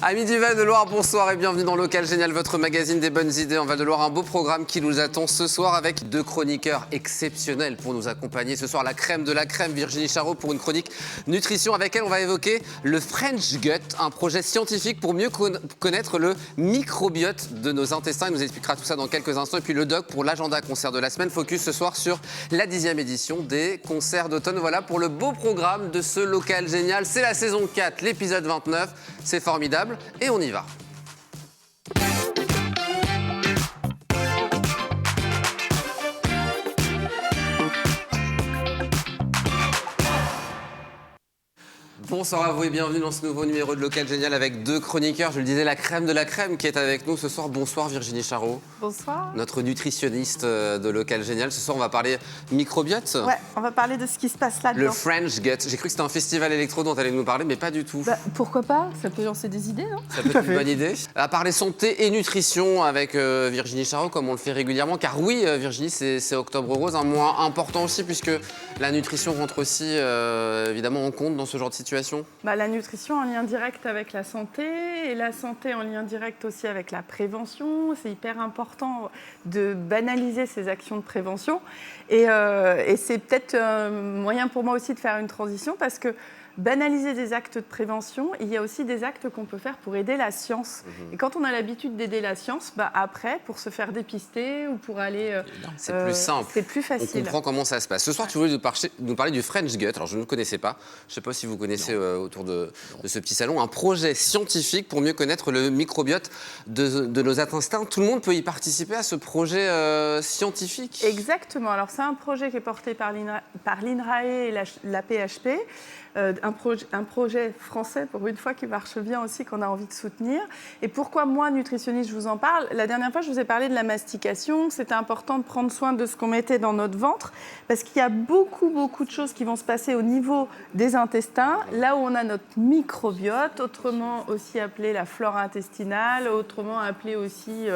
Amis du Val-de-Loire, bonsoir et bienvenue dans Local Génial, votre magazine des bonnes idées en Val-de-Loire. Un beau programme qui nous attend ce soir avec deux chroniqueurs exceptionnels pour nous accompagner. Ce soir, la crème de la crème, Virginie Charot pour une chronique nutrition avec elle. On va évoquer le French Gut, un projet scientifique pour mieux connaître le microbiote de nos intestins. Il nous expliquera tout ça dans quelques instants. Et puis le doc pour l'agenda concert de la semaine. Focus ce soir sur la 10e édition des concerts d'automne. Voilà pour le beau programme de ce Local Génial. C'est la saison 4, l'épisode 29. C'est formidable et on y va. Bonsoir à vous et bienvenue dans ce nouveau numéro de Local Génial avec deux chroniqueurs, je le disais, la crème de la crème qui est avec nous ce soir. Bonsoir Virginie Charot. Bonsoir. Notre nutritionniste de Local Génial. Ce soir, on va parler microbiote. Ouais, on va parler de ce qui se passe là-dedans. Le French Gut. J'ai cru que c'était un festival électro dont elle allait nous parler, mais pas du tout. Bah, pourquoi pas? Ça peut lancer des idées, non? Ça peut être une bonne idée. À parler santé et nutrition avec Virginie Charot, comme on le fait régulièrement. Car oui, Virginie, c'est Octobre Rose, un mois important aussi, puisque la nutrition rentre aussi évidemment en compte dans ce genre de situation. Bah, la nutrition en lien direct avec la santé et la santé en lien direct aussi avec la prévention. C'est hyper important de banaliser ces actions de prévention. Et c'est peut-être un moyen pour moi aussi de faire une transition parce que banaliser des actes de prévention, il y a aussi des actes qu'on peut faire pour aider la science. Et quand on a l'habitude d'aider la science, bah après, pour se faire dépister ou pour aller... c'est plus simple. C'est plus facile. On comprend comment ça se passe. Ce soir, tu voulais nous parler du French Gut. Alors, je ne le connaissais pas. Je ne sais pas si vous connaissez autour de ce petit salon. Un projet scientifique pour mieux connaître le microbiote de nos intestins. Tout le monde peut y participer à ce projet scientifique. Exactement. Alors, c'est un projet qui est porté par l'INRAE et la PHP. Un projet français, pour une fois, qui marche bien aussi, qu'on a envie de soutenir. Et pourquoi moi, nutritionniste, je vous en parle? La dernière fois, je vous ai parlé de la mastication. C'était important de prendre soin de ce qu'on mettait dans notre ventre, parce qu'il y a beaucoup de choses qui vont se passer au niveau des intestins, là où on a notre microbiote, autrement aussi appelé la flore intestinale, autrement appelé aussi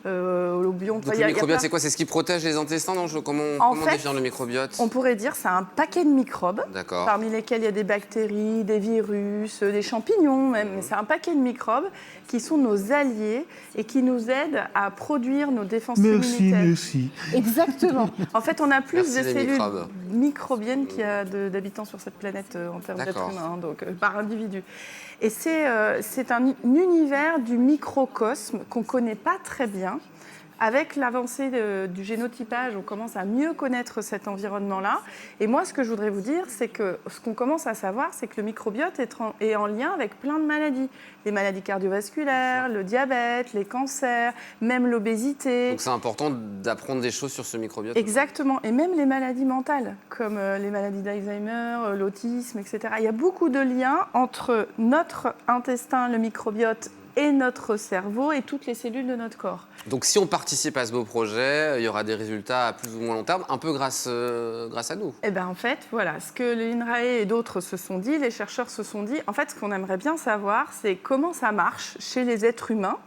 le biome. Donc le microbiote, c'est quoi? C'est ce qui protège les intestins? Comment définir le microbiote? On pourrait dire que c'est un paquet de microbes, parmi lesquels il y a des bactéries, des virus, des champignons même, mais c'est un paquet de microbes qui sont nos alliés et qui nous aident à produire nos défenses immunitaires. Merci. Un En fait, on a plus Merci de les cellules microbes. Microbiennes qu'il y a d'habitants sur cette planète en termes d'êtres humains, donc par individu. Et c'est un univers du microcosme qu'on ne connaît pas très bien. Avec l'avancée du génotypage, on commence à mieux connaître cet environnement-là. Et moi, ce que je voudrais vous dire, c'est que ce qu'on commence à savoir, c'est que le microbiote est en lien avec plein de maladies. Les maladies cardiovasculaires, le diabète, les cancers, même l'obésité. Donc c'est important d'apprendre des choses sur ce microbiote. Exactement. Et même les maladies mentales, comme les maladies d'Alzheimer, l'autisme, etc. Il y a beaucoup de liens entre notre intestin, le microbiote, et notre cerveau et toutes les cellules de notre corps. Donc si on participe à ce beau projet, il y aura des résultats à plus ou moins long terme, un peu grâce à nous. Eh bien en fait, voilà, ce que l'INRAE et d'autres se sont dit, les chercheurs se sont dit, en fait ce qu'on aimerait bien savoir, c'est comment ça marche chez les êtres humains,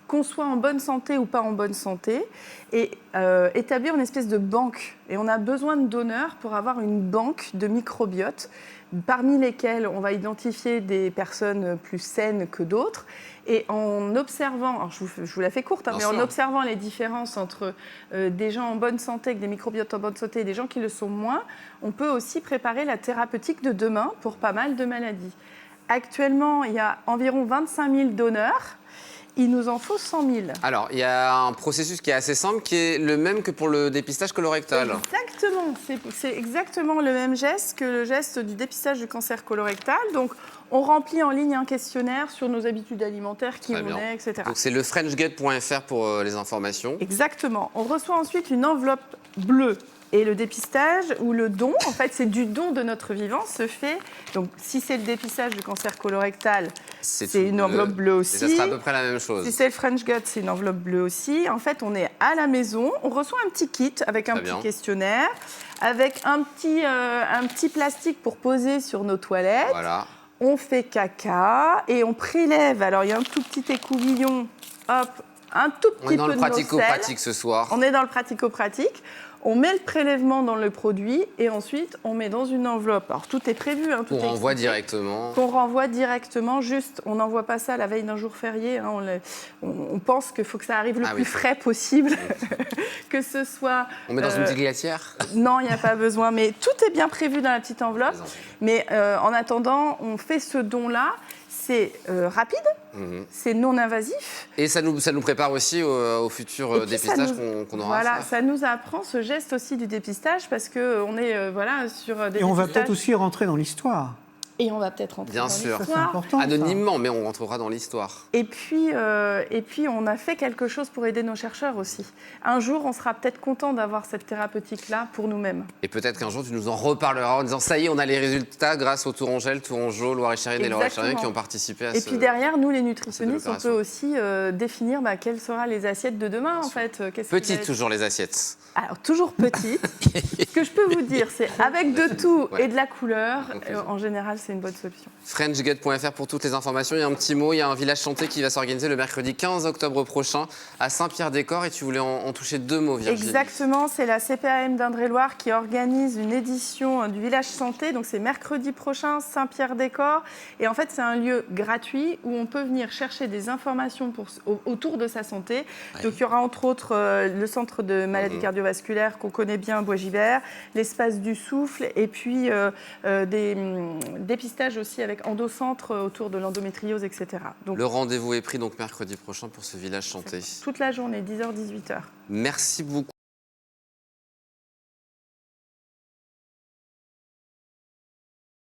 qu'on soit en bonne santé ou pas en bonne santé, et établir une espèce de banque. Et on a besoin de donneurs pour avoir une banque de microbiote, parmi lesquels on va identifier des personnes plus saines que d'autres. Et en observant, alors je vous la fais courte, mais en observant les différences entre des gens en bonne santé, avec des microbiotes en bonne santé, et des gens qui le sont moins, on peut aussi préparer la thérapeutique de demain pour pas mal de maladies. Actuellement, il y a environ 25 000 donneurs. Il nous en faut 100 000. Alors, il y a un processus qui est assez simple, qui est le même que pour le dépistage colorectal. Exactement. C'est exactement le même geste que le geste du dépistage du cancer colorectal. Donc, on remplit en ligne un questionnaire sur nos habitudes alimentaires, qui on est, etc. Donc, c'est le frenchgut.fr pour les informations. Exactement. On reçoit ensuite une enveloppe bleue. Et le dépistage ou le don, en fait, c'est du don de notre vivant, se fait. Donc, si c'est le dépistage du cancer colorectal, c'est une enveloppe bleue aussi. Et ça sera à peu près la même chose. Si c'est le French Gut, c'est une enveloppe bleue aussi. En fait, on est à la maison, on reçoit un petit kit avec un petit questionnaire, avec un petit plastique pour poser sur nos toilettes. Voilà. On fait caca et on prélève. Alors, il y a un tout petit écouvillon, hop, un tout petit peu de nos selles. On est dans le pratico-pratique ce soir. On est dans le pratico-pratique. On met le prélèvement dans le produit et ensuite on met dans une enveloppe. Alors tout est prévu, hein, tout On est renvoie expliqué. directement. Qu'on renvoie directement, juste, on n'envoie pas ça la veille d'un jour férié. Hein, on pense qu'il faut que ça arrive le plus frais possible, que ce soit... On met dans une petite glacière. Non, il n'y a pas besoin, mais tout est bien prévu dans la petite enveloppe. Mais en attendant, on fait ce don-là. C'est rapide, c'est non invasif. Et ça nous prépare aussi au futur dépistage qu'on aura. Voilà, ça nous apprend ce geste aussi du dépistage parce qu'on est sur des Et on va dépistages. peut-être aussi rentrer dans l'histoire. Et on va peut-être rentrer Bien dans sûr. Ça, c'est l'histoire. important. ça. Anonymement, mais on rentrera dans l'histoire. Et puis, on a fait quelque chose pour aider nos chercheurs aussi. Un jour, on sera peut-être content d'avoir cette thérapeutique-là pour nous-mêmes. Et peut-être qu'un jour, tu nous en reparleras en disant ça y est, on a les résultats grâce au Tourangelle, Tourangeau, Loire-et-Cherine et Loire-et-Cherine qui ont participé à Et ce... puis derrière, nous, les nutritionnistes, on opération. peut aussi définir quelles seront les assiettes de demain, en fait. Qu'est-ce qui va Petites être- toujours les assiettes. Alors, toujours petites. Ce que je peux vous dire, c'est avec de tout Ouais. et de la couleur, Conclusion. en général, c'est une bonne solution. FrenchGut.fr pour toutes les informations. Il y a un petit mot, il y a un village chanté qui va s'organiser le mercredi 15 octobre prochain à Saint-Pierre-des-Corps. Et tu voulais en toucher 2 mots, Virginie. Exactement, c'est la CPAM d'Indre-et-Loire qui organise une édition du Village Santé. Donc c'est mercredi prochain, Saint-Pierre-des-Corps. Et en fait, c'est un lieu gratuit où on peut venir chercher des informations autour de sa santé. Donc il y aura entre autres le centre de maladies cardiovasculaires qu'on connaît bien, Bois-Gibert, l'espace du souffle et puis des dépistages aussi avec endocentre autour de l'endométriose, etc. Donc Le rendez-vous est pris donc mercredi prochain pour ce village chanté. toute la journée, 10h-18h. Merci beaucoup.